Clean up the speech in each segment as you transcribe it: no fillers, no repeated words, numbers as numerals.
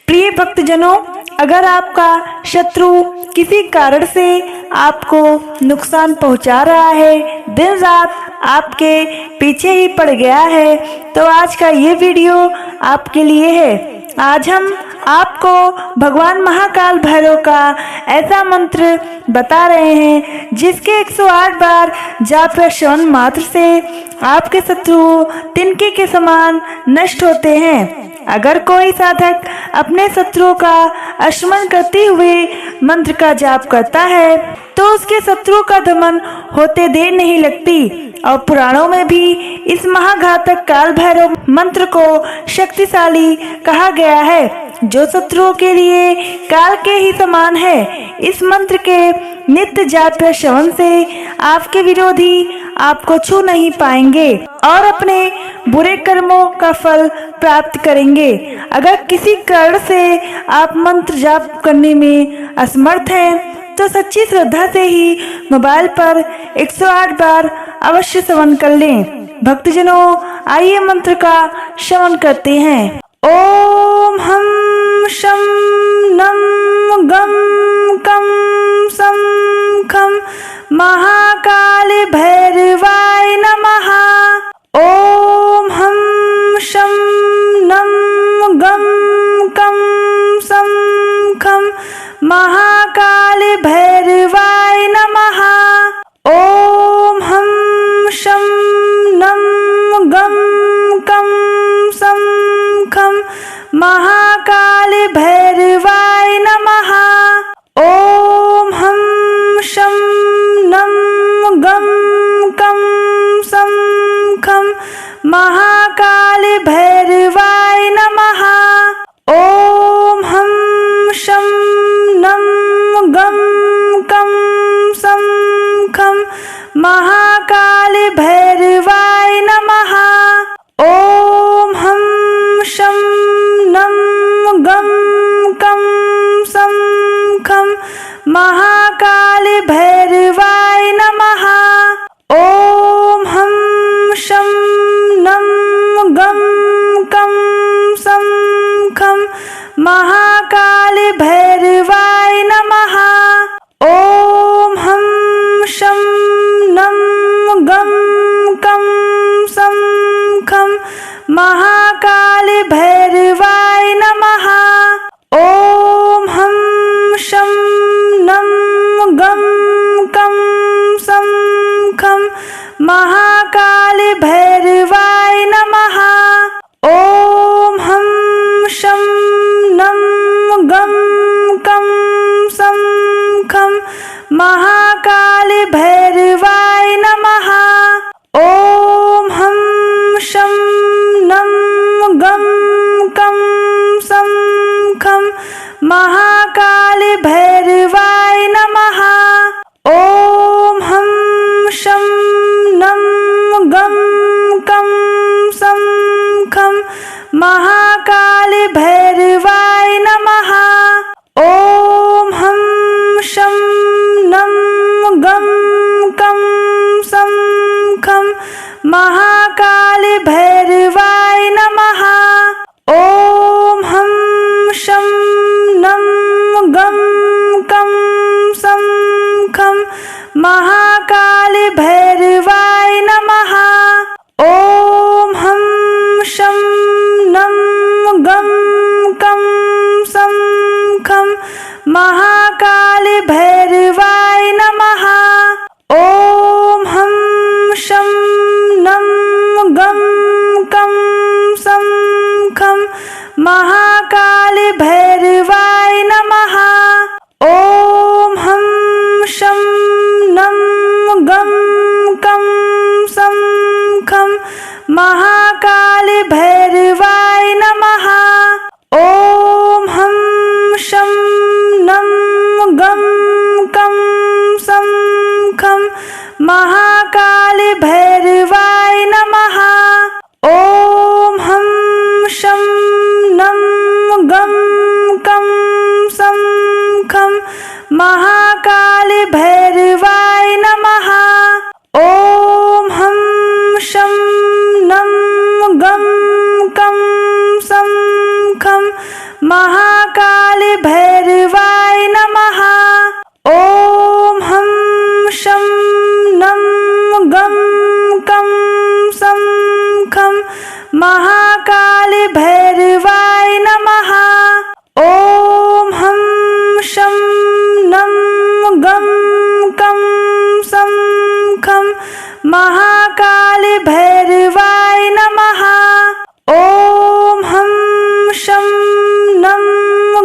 प्रिय भक्तजनों, अगर आपका शत्रु किसी कारण से आपको नुकसान पहुंचा रहा है, दिन रात आपके पीछे ही पड़ गया है, तो आज का ये वीडियो आपके लिए है। आज हम आपको भगवान महाकाल भैरव का ऐसा मंत्र बता रहे हैं जिसके 108 बार जाप या श्रवण मात्र से आपके शत्रु तिनके के समान नष्ट होते हैं। अगर कोई साधक अपने शत्रुओं का स्मरण करते हुए मंत्र का जाप करता है तो उसके शत्रुओं का दमन होते देर नहीं लगती। और पुराणों में भी इस महाघातक काल भैरव मंत्र को शक्तिशाली कहा गया है, जो शत्रुओं के लिए काल के ही समान है। इस मंत्र के नित्य जाप या श्रवण से आपके विरोधी आपको छू नहीं पाएंगे और अपने बुरे कर्मों का फल प्राप्त करेंगे। अगर किसी कारण से आप मंत्र जाप करने में असमर्थ हैं तो सच्ची श्रद्धा से ही मोबाइल पर 108 बार अवश्य श्रवण कर लें। भक्तजनों, आइए मंत्र का श्रवण करते हैं। ओम हम शम नम गम कम सम खम महाकाल भैरवाय नमः। ओम हम शम नम गम कम सम खम महाकाल भैरवाय नमः। ओम हम शम नम गम कम सम खम महाकाल भैरवाय नमः। ओम हम शम नम गम कम सम खम महाकाल भैरवाय नमः। ओम हम शम नम गम कम सम खम महाकाल भैरवाय नमः। ओम हम शम नम गम कम सम खम महाकाल भैरवाय नमः। ओम हम शम नम गम कम सम खम महाकाल भैरवाय नमः। ओम हम शम नम गम कम सम खम महाकाल भैरवाय नमः। ओम हम शम नम गम कम सम खम महाकाल भैरवाय नमः। ओम हम शम नम गम कम सम खम महाकाल भैरवाय नमः। ओम हम शम नम गम कम सम खम महाकाल भैरवाय नमः। ओम हम शम नम गम कम सम खम महाकाल भैरवाय नमः। ओम हम शम नम गम कम सम खम महाकाल भैरवाय नमः। ओम हम शम नम गम कम सम खम महाकाल भैरवाय नमः। ओम हम शम नम गम कम सम खम महाकाल भैरवाय नमः। ओम हम शम नम गम कम सम खम महाकाल भैरवाय नमः। ओम हम शम नम गम कम सम खम महाकाल भैरवाय नमः। ओम हम शम नम गम कम सम खम महाकाल भैरवाय नमः। ओम हम शम नम गम कम सम खम महाकाल भैरवाय नमः। ओम हम शम नम गम कम सम खम महा महाकाली भैरवाय नमः। ओम हम शं नं गं कं सं खं महाकाली भैरवाय नमः। ओम हम शं नं गं कं सं खं महाकाली भैरवाय नमः। ओम हम शं नं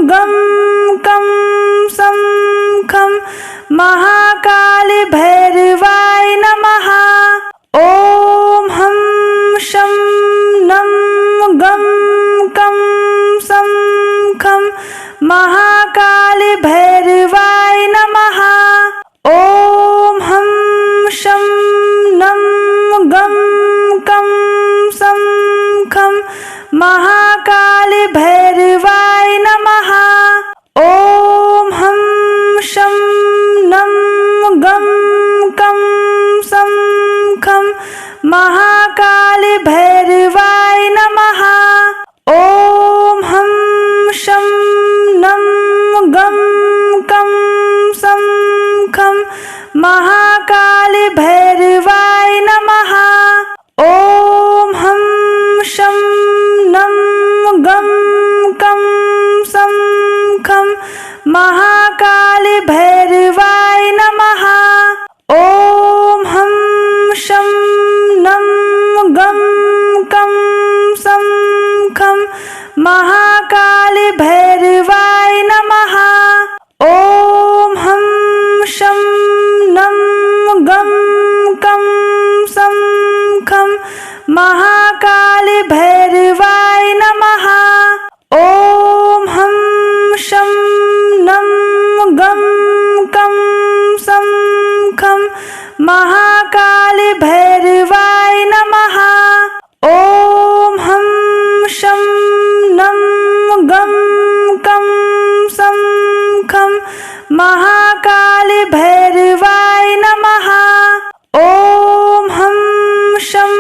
गं कं सं खं महाकाली भैरवाय नमः। ओम हम शं नं गं कं सं खं महाकाली भैरवाय नमः। ओम हम शं नं गं कं सं खं महाकाली भैरवाय नमः। ओम हम शं नं गं कं सं खं महाकाली भैरवाय नमः। ओम हम शं नं गं कं सं खं महाकाली भैरवाय नमः। ओम हम शं नं गं कं सं खं महाकाली भैरवाय नमः। ओम हम शं नं गं कं सं खं महाकाली भैरवाय नमः। ओम हम शं नं गं कं सं खं महाकाली भैरवाय नमः। ओम हम शं नं गं कं सं खं महाकाली भैरवाय नमः। ओम हम शं नं गं कं सं खं महाकाली भैरवाय नमः। ओम हम शं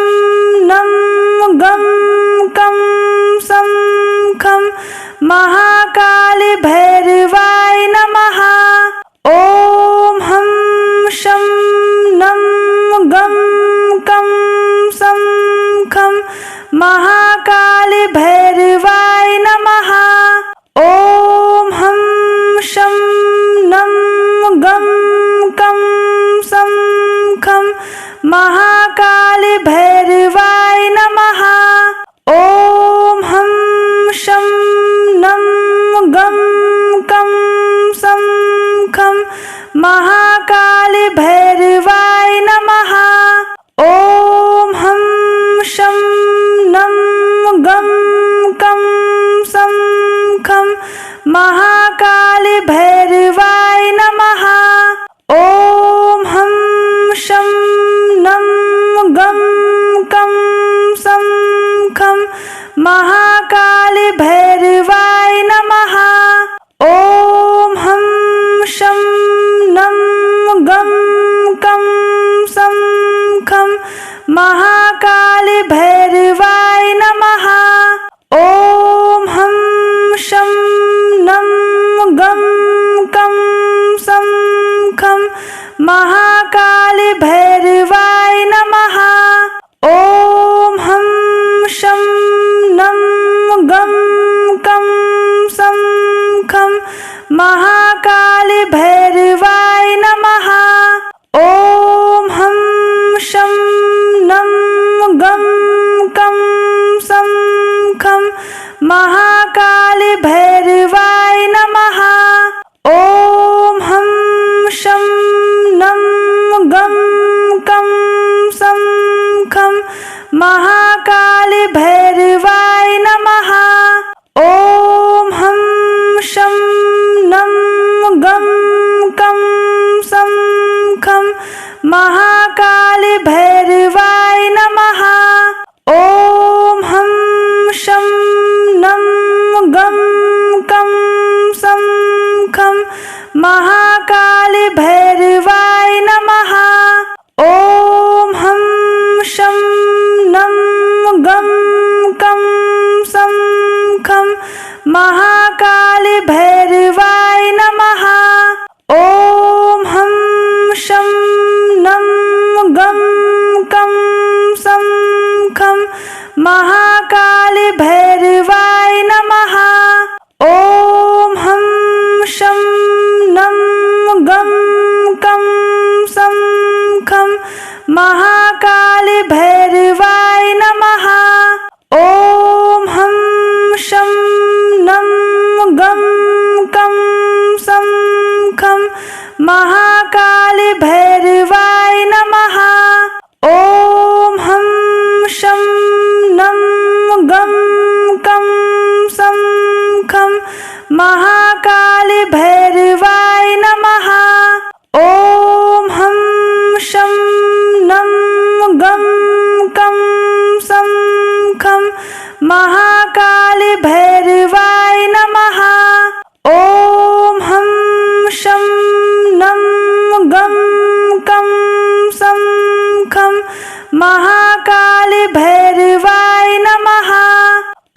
नं गं कं सं खं महाकाली भैरवाय नमः। ओम हम शं नं गं कं सं खं महाकाली भैरवाय नमः। ओम हम शं नं गं कं सं खं महाकाली भैरवाय नमः। ओम हम शं नं गं कं सं खं महाकाली भैरवाय नमः। ओम हम शं नं गं कं सं खं महाकाली भैरवाय नमः। ओम हम शं नं गं कं सं खं महाकाली भैरवाय नमः। ओम हम शं नं गं कं सं खं महाकाली भैरवाय नमः। ओम हम शं नं गं कं सं खं महाकाली भैरवाय नमः। ओम हम शं नं गं कं सं खं महाकाली भैरवाय नमः। ओम हम शं नं गं कं सं खं महाकाली भैरवाय नमः। ओम हम शं नं गं कं सं खं महाकाली भैरवाय नमः। ओम हम शं नं गं कं सं खं महाकाली भैरवाय नमः। ओम हम शं नं गं महाकाली भैरवाय नमः। ॐ हं शं नं गं कं सं खं महाकाली भैरवाय नमः। ॐ हं शं नं गं कं सं खं महाकाली भैरवाय नमः। ॐ हं शं नं गं कं सं खं महाकाली भैरवाय नमः। ॐ हं शं नं गं कं सं खं महाकाली भैरवाय नमः। ॐ हं शं नं गं कं सं खं महाकाली भैरवाय नमः। ॐ हं शं नं गं कं सं खं महाकाली भैरवाय नमः।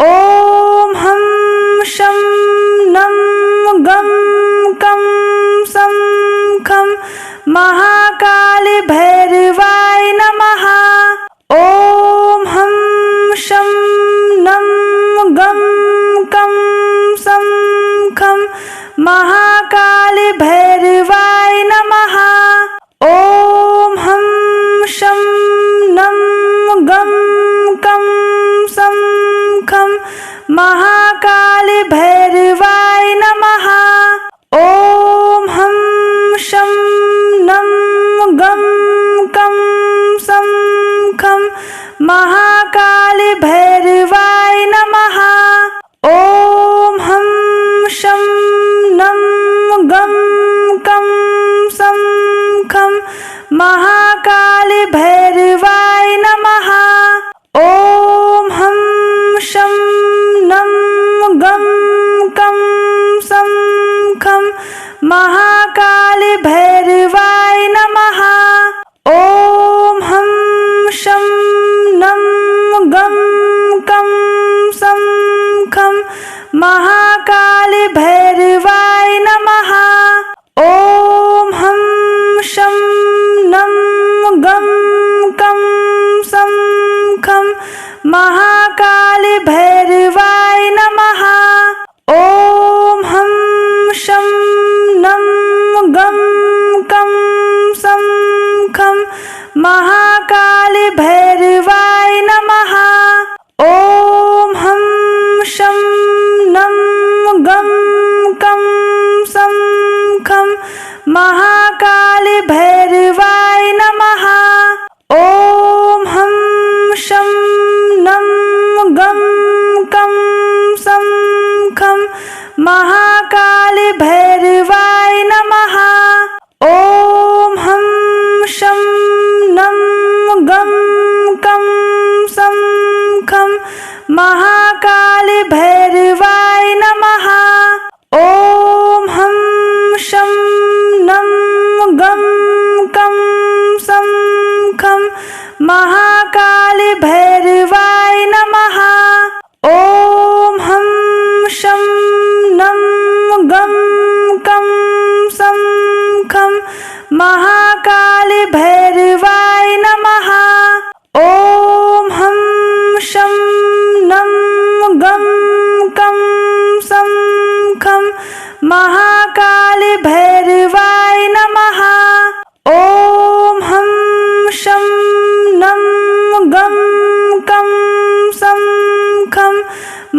ॐ हं शं नं गं कं सं खं महाकाली भैरवाय नमः। ॐ हं शं नं गं कं सं खं महाकाली भैरवाय नमः। ॐ हं शं नं गं कं सं खं महाकाली भैरवाय नमः। ॐ हं शं नं गं कं सं खं महाकाली भैरवाय नमः। ॐ हं शं नं गं कं सं खं महाकाली भैरवाय नमः। ॐ हं शं नं गं कं सं खं महाकाली भैरवाय नमः। ॐ हं शं नं गं कं सं खं महाकाली भैरवाय नमः। ॐ हं शं नं गं कं सं खं महाकाली भैरवाय नमः। ॐ हं शं नं गं कं सं खं महाकाली भैरवाय नमः। ॐ हं शं नं गं कं सं खं महाकाली भैरवाय नमः। ॐ हं शं नं गं कं सं खं महाकाली भैरवाय नमः। ॐ हं शं नं गं कं सं खं महाकाली भैरवाय नमः। ॐ हं शं नं गं कं सं खं महाकाली भैरवाय नमः। ॐ हं शं नं गं कं सं खं महाकाली भैरवाय नमः। ॐ हं शं नं गं कं सं खं महाकाली भैरवाय नमः। ॐ हं शं नं गं कं सं खं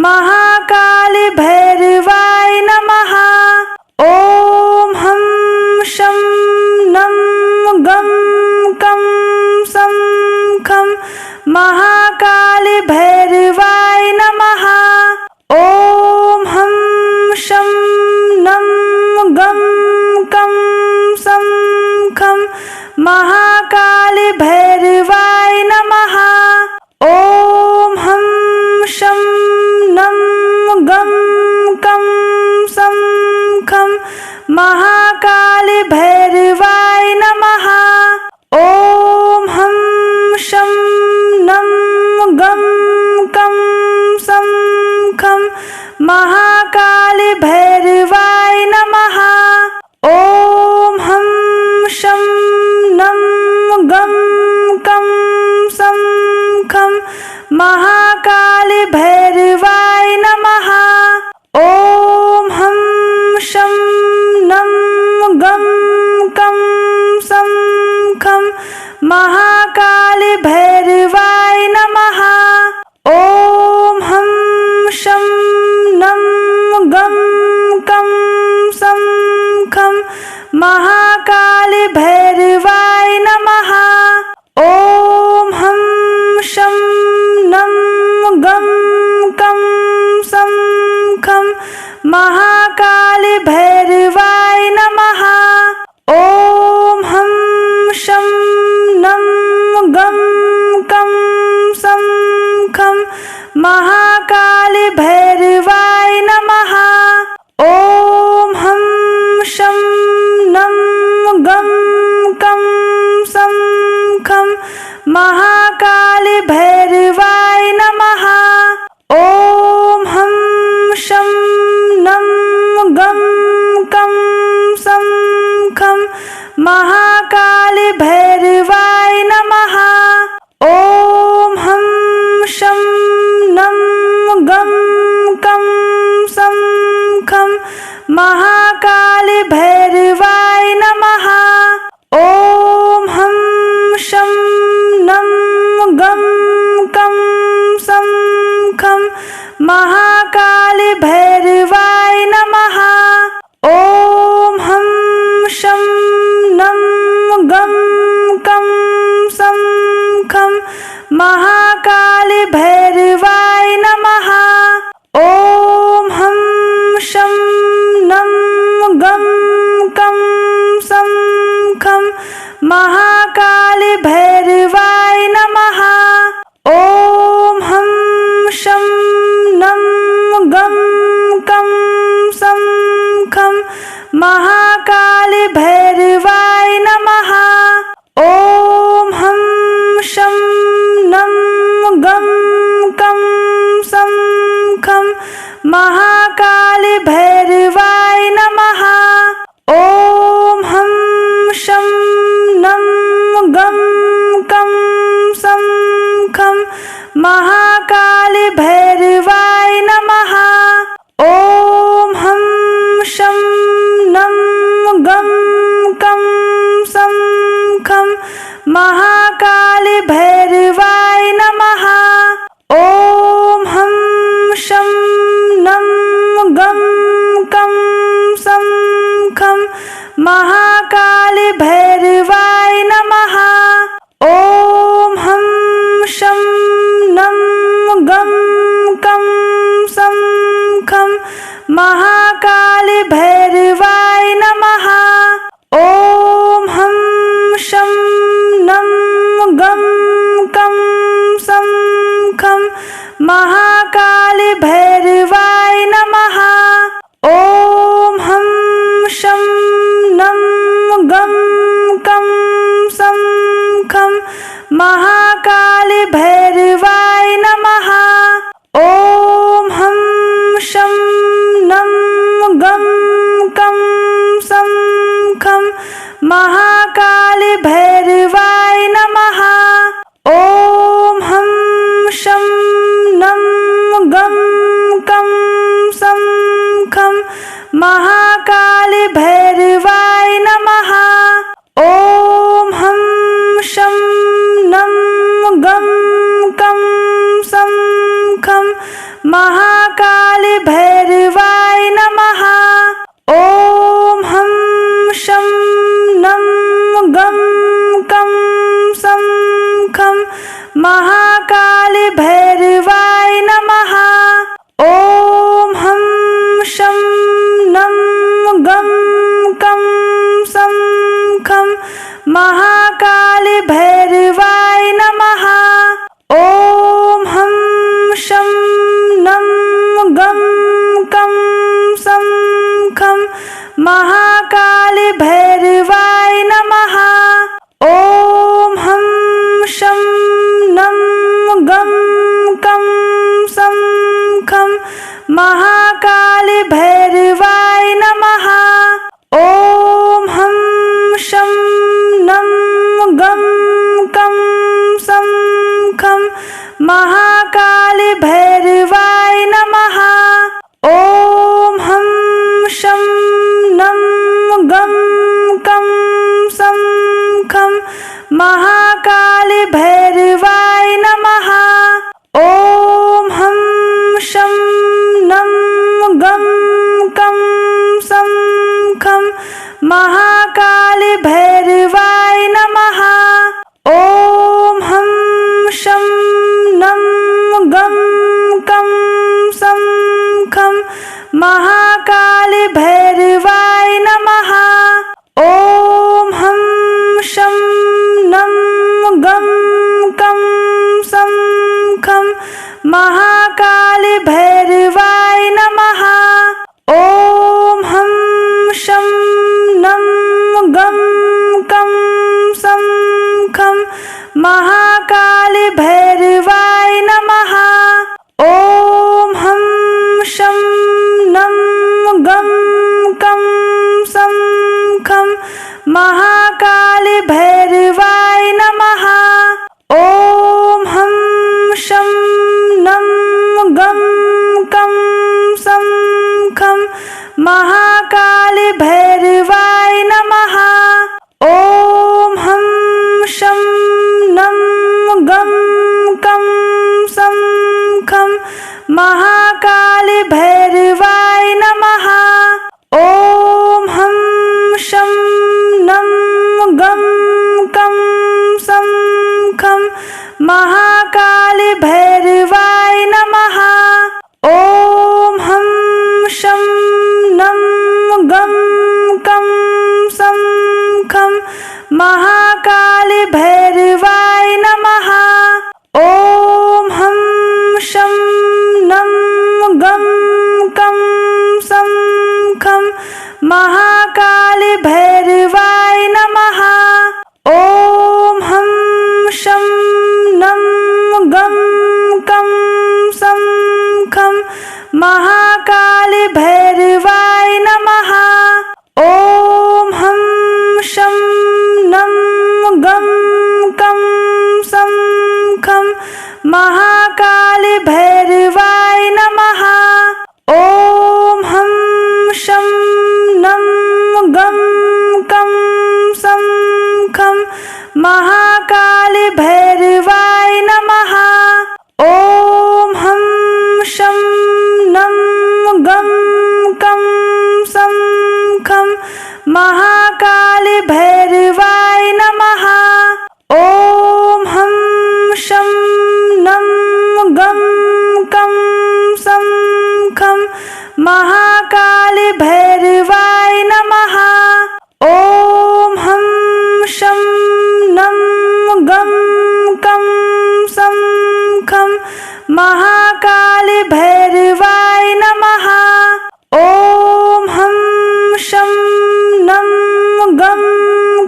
महाकाली भैरवाय नमः। ॐ हं शं नं गं कं सं खं महाकाली भैरवाय नमः। ॐ हं शं नं गं कं सं खं महाकाली भैरवाय नमः। ॐ हं शं नं गं कं सं खं महाकाली भैरवाय नमः। ॐ हं शं नं गं कं सं खं महाकाली भैरवाय नमः। ॐ हं शं नं गं कं सं खं महाकाली भैरवाय नमः। ॐ हं शं नं गं कं सं खं महाकाली भैरवाय नमः। ॐ हं शं नं गं कं सं खं महाकाली भैरवाय नमः। ॐ हं शं नं गं कं सं खं महाकाली भैरवाय नमः। ॐ हं शं नं गं कं सं खं महाकाली भैरवाय नमः। ॐ हं शं नं गं कं सं खं महाकाली भैरवाय नमः। ॐ हं शं नं गं कं सं खं महाकाली भैरवाय नमः। ॐ हं शं नं गं कं सं खं महाकाली भैरवाय नमः। ॐ हं शं नं गं कं सं खं महाकाली भैरवाय नमः। ॐ हं शं नं गं कं सं खं महाकाली भैरवाय नमः। ॐ हं शं नं गं कं सं खं महाकाली भैरवाय नमः। ॐ हं शं नं गं कं सं खं महाकाली भैरवाय नमः। ॐ हं शं नं गं कं सं खं महाकाली भैरवाय नमः। ॐ हं शं नं गं कं सं खं महाकाली भैरवाय नमः। ॐ हं शं नं गं कं सं खं महाकाली भैरवाय नमः। ॐ हं शं नं गं कं सं खं महाकाली भैरवाय नमः। ॐ हं शं नं गं कं सं खं महाकाली भैरवाय नमः। ॐ हं शं नं गं कं सं खं महाकाली भैरवाय नमः। ॐ हं शं नं गं कं सं खं महाकाली भैरवाय नमः। ॐ हं शं नं गं कं सं खं महाकाली भैरवाय नमः। ॐ हं शं नं गं कं सं खं महाकाली भैरवाय नमः। ॐ हं शं नं गं कं सं खं महाकाली भैरवाय नमः। ॐ हं शं नं गं कं सं खं महाकाली भैरवाय नमः। ॐ हं शं नं गं कं सं खं महाकाली भैरवाय नमः। ॐ हं शं नं गं कं सं खं महाकाली भैरवाय नमः। ॐ हं शं नं गं कं सं खं महाकाली भैरवाय नमः। ॐ हं शं नं गं कं सं खं महाकाली भैरवाय नमः। ॐ हं शं नं गं कं सं खं महाकाली भैरवाय नमः। ॐ हं शं नं गं कं सं खं महाकाली भैरवाय नमः। ॐ हं शं नं गं कं सं खं महाकाली भैरवाय नमः। ॐ हं शं नं गं कं सं खं महाकाली भैरवाय नमः। ॐ हं शं नं गं कं सं खं महाकाली भैरवाय नमः। ॐ हं शं नं गं कं सं खं महाकाली भैरवाय नमः। ॐ हं शं नं गं कं सं खं महाकाली भैरवाय नमः। ॐ हं शं नं गं कं सं खं महाकाली भैरवाय नमः। ॐ हं शं नं गं कं सं खं महाकाली भैरवाय नमः। ॐ हं शं नं गं कं सं खं महाकाली भैरवाय नमः। ॐ हं शं नं गं कं सं खं महाकाली भैरवाय नमः। ॐ हं शं नं गं कं सं खं महाकाली भैरवाय नमः। ॐ हं शं नं गं कं सं खं महाकाली भैरवाय नमः। ॐ हं शं नं गं कं सं खं महाकाली भैरवाय नमः। ॐ हं शं नं गं कं सं खं महाकाली भैरवाय नमः। ॐ हं शं नं गं कं सं खं महाकाली भैरवाय नमः। ॐ हं शं नं गं कं सं खं महाकाली भैरवाय नमः। ॐ हं शं नं गं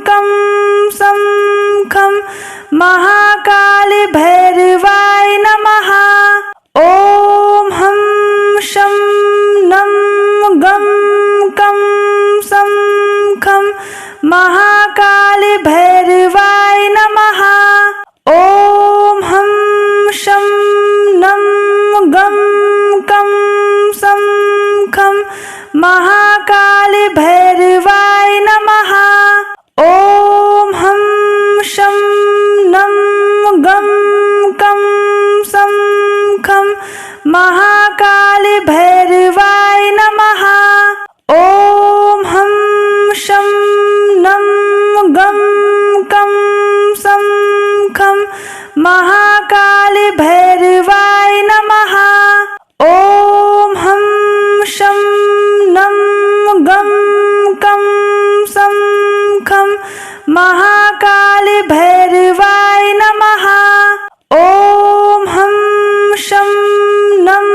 कं सं खं महाकाली भैरवाय नमः। ॐ हं शं नं गं कं सं खं महाकाली भैरवाय नमः। ॐ हं शं नं गं कं सं खं महाकाली भैरवाय नमः। ॐ हं शं नं गं कं सं खं महाकाली भैरवाय नमः। ॐ हं शं नं गं कं सं खं महाकाली भैरवाय नमः। ॐ हं शं नं गं कं सं खं महाकाली भैरवाय नमः। ॐ हं शं नं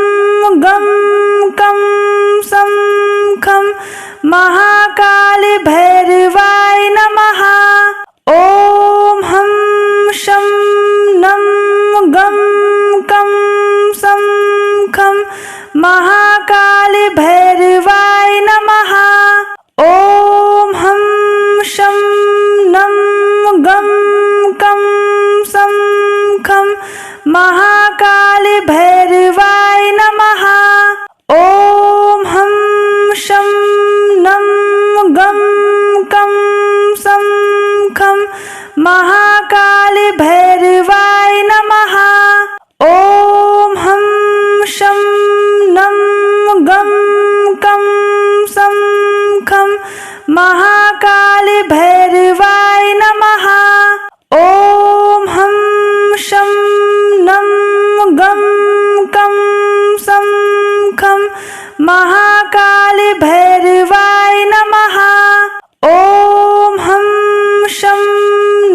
गं कं सं खं महाकाली भैरवाय नमः। ॐ हं शं नं गं कं सं खं महाकाली भैरवाय नमः। ॐ हं शं नं गं कं सं खं महाकाली भैरवाय नमः। ॐ हं शं नं गं कं सं खं महाकाली भैरवाय नमः। ॐ हं शं नं गं कं सं खं महाकाली भैरवाय नमः। ॐ हं शं नं गं कं सं खं महाकाली भैरवाय नमः। ॐ हं शं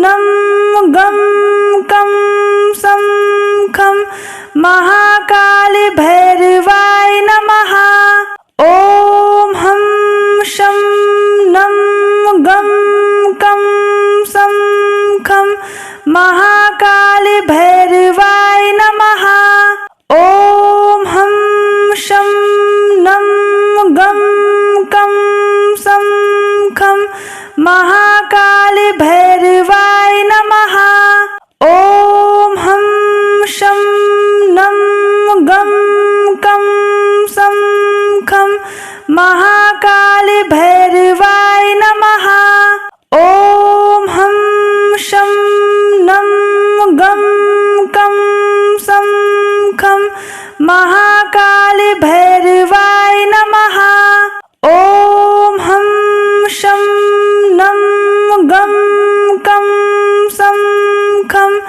नं गं कं सं खं महाकाली भैरवाय नमः। ॐ हं शं नं गं कं सं खं महाकाली भैरवाय नमः। ॐ हं शं नं गं कं सं खं महाकाली भैरवाय नमः। ॐ हं शं नं गं कं सं खं महाकाली भैरवाय नमः। ॐ हं शं नं गं कं सं खं महाकाली भैरवाय नमः। ॐ हं शं नं गं कं सं खं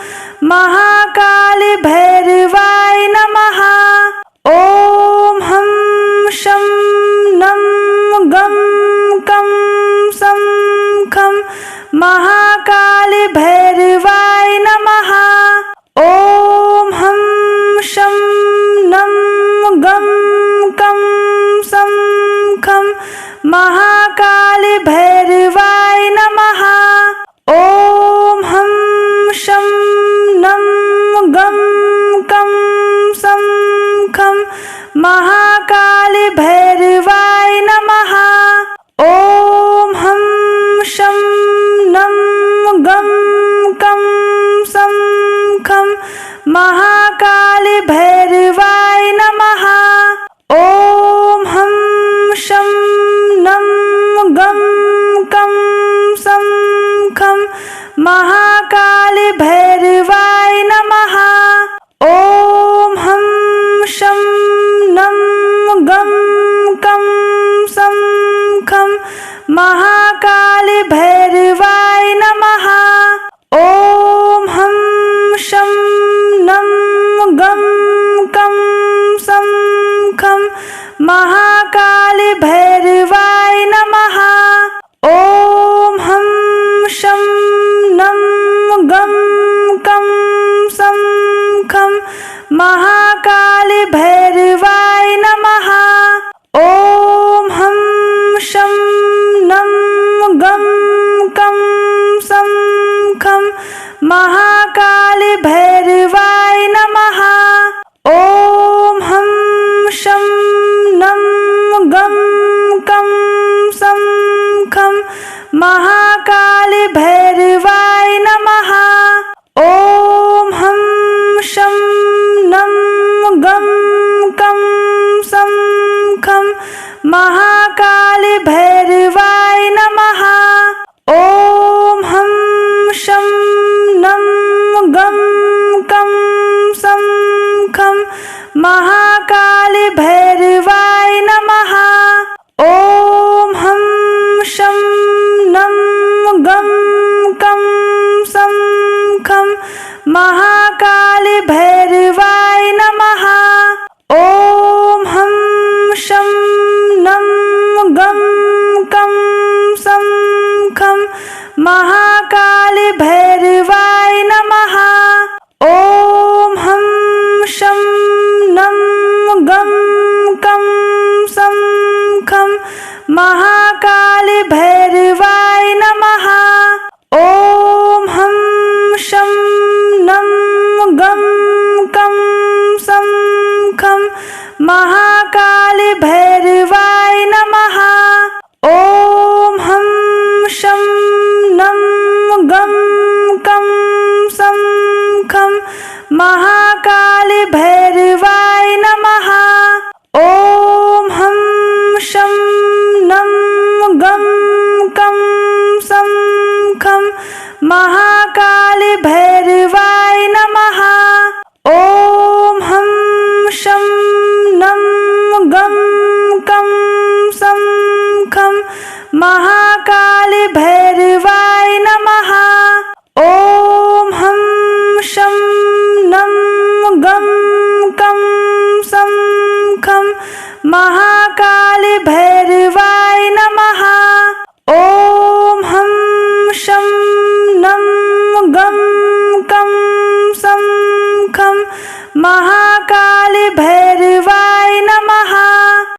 महाकाली भैरवाय नमः। ॐ हं शं नं गं कं सं खं महाकाली भैरवाय नमः। ॐ हं शं नं गं कं सं खं महाकाली भैरवाय नमः। ॐ हं शं नं गं कं सं खं महाकाली भैरवाय नमः। ॐ हं शं नं गं कं सं खं महाकाली भैरवाय नमः। ॐ हं शं नं गं कं सं खं महाकाली भैरवाय नमः। ॐ हं शं नं गं कं सं खं महाकाली भैरवाय नमः। ॐ हं शं नं गं कं सं खं महाकाली भैरवाय नमः। ॐ हं शं नं गं कं सं खं महाकाली भैरवाय नमः। ॐ हं शं नं गं कं सं खं महाकाली भैरवाय नमः। ॐ हं शं नं गं कं सं खं महाकाली भैरवाय नमः। ॐ हं शं नं गं कं सं खं महाकाली भैरवाय नमः। ॐ हं शं नं गं कं सं खं महाकाली भैरवाय नमः। ॐ हं शं नं गं कं सं खं महाकाली भैरवाय नमः। ॐ हं शं नं गं कं सं खं महाकाली भैरवाय नमः। ॐ हं शं नं गं कं सं खं महाकाली भैरवाय नमः। ॐ हं शं नं गं कं सं खं महाकाली महाकाली भैरवाय नमः। ॐ हम शं नं गं कं सं खं महाकाली भैरवाय नमः। ॐ हम शं नं गं कं सं खं महाकाली भैरवाय नमः। ॐ हम शं नं गं कं सं खं महाकाली भैरवाय नमः।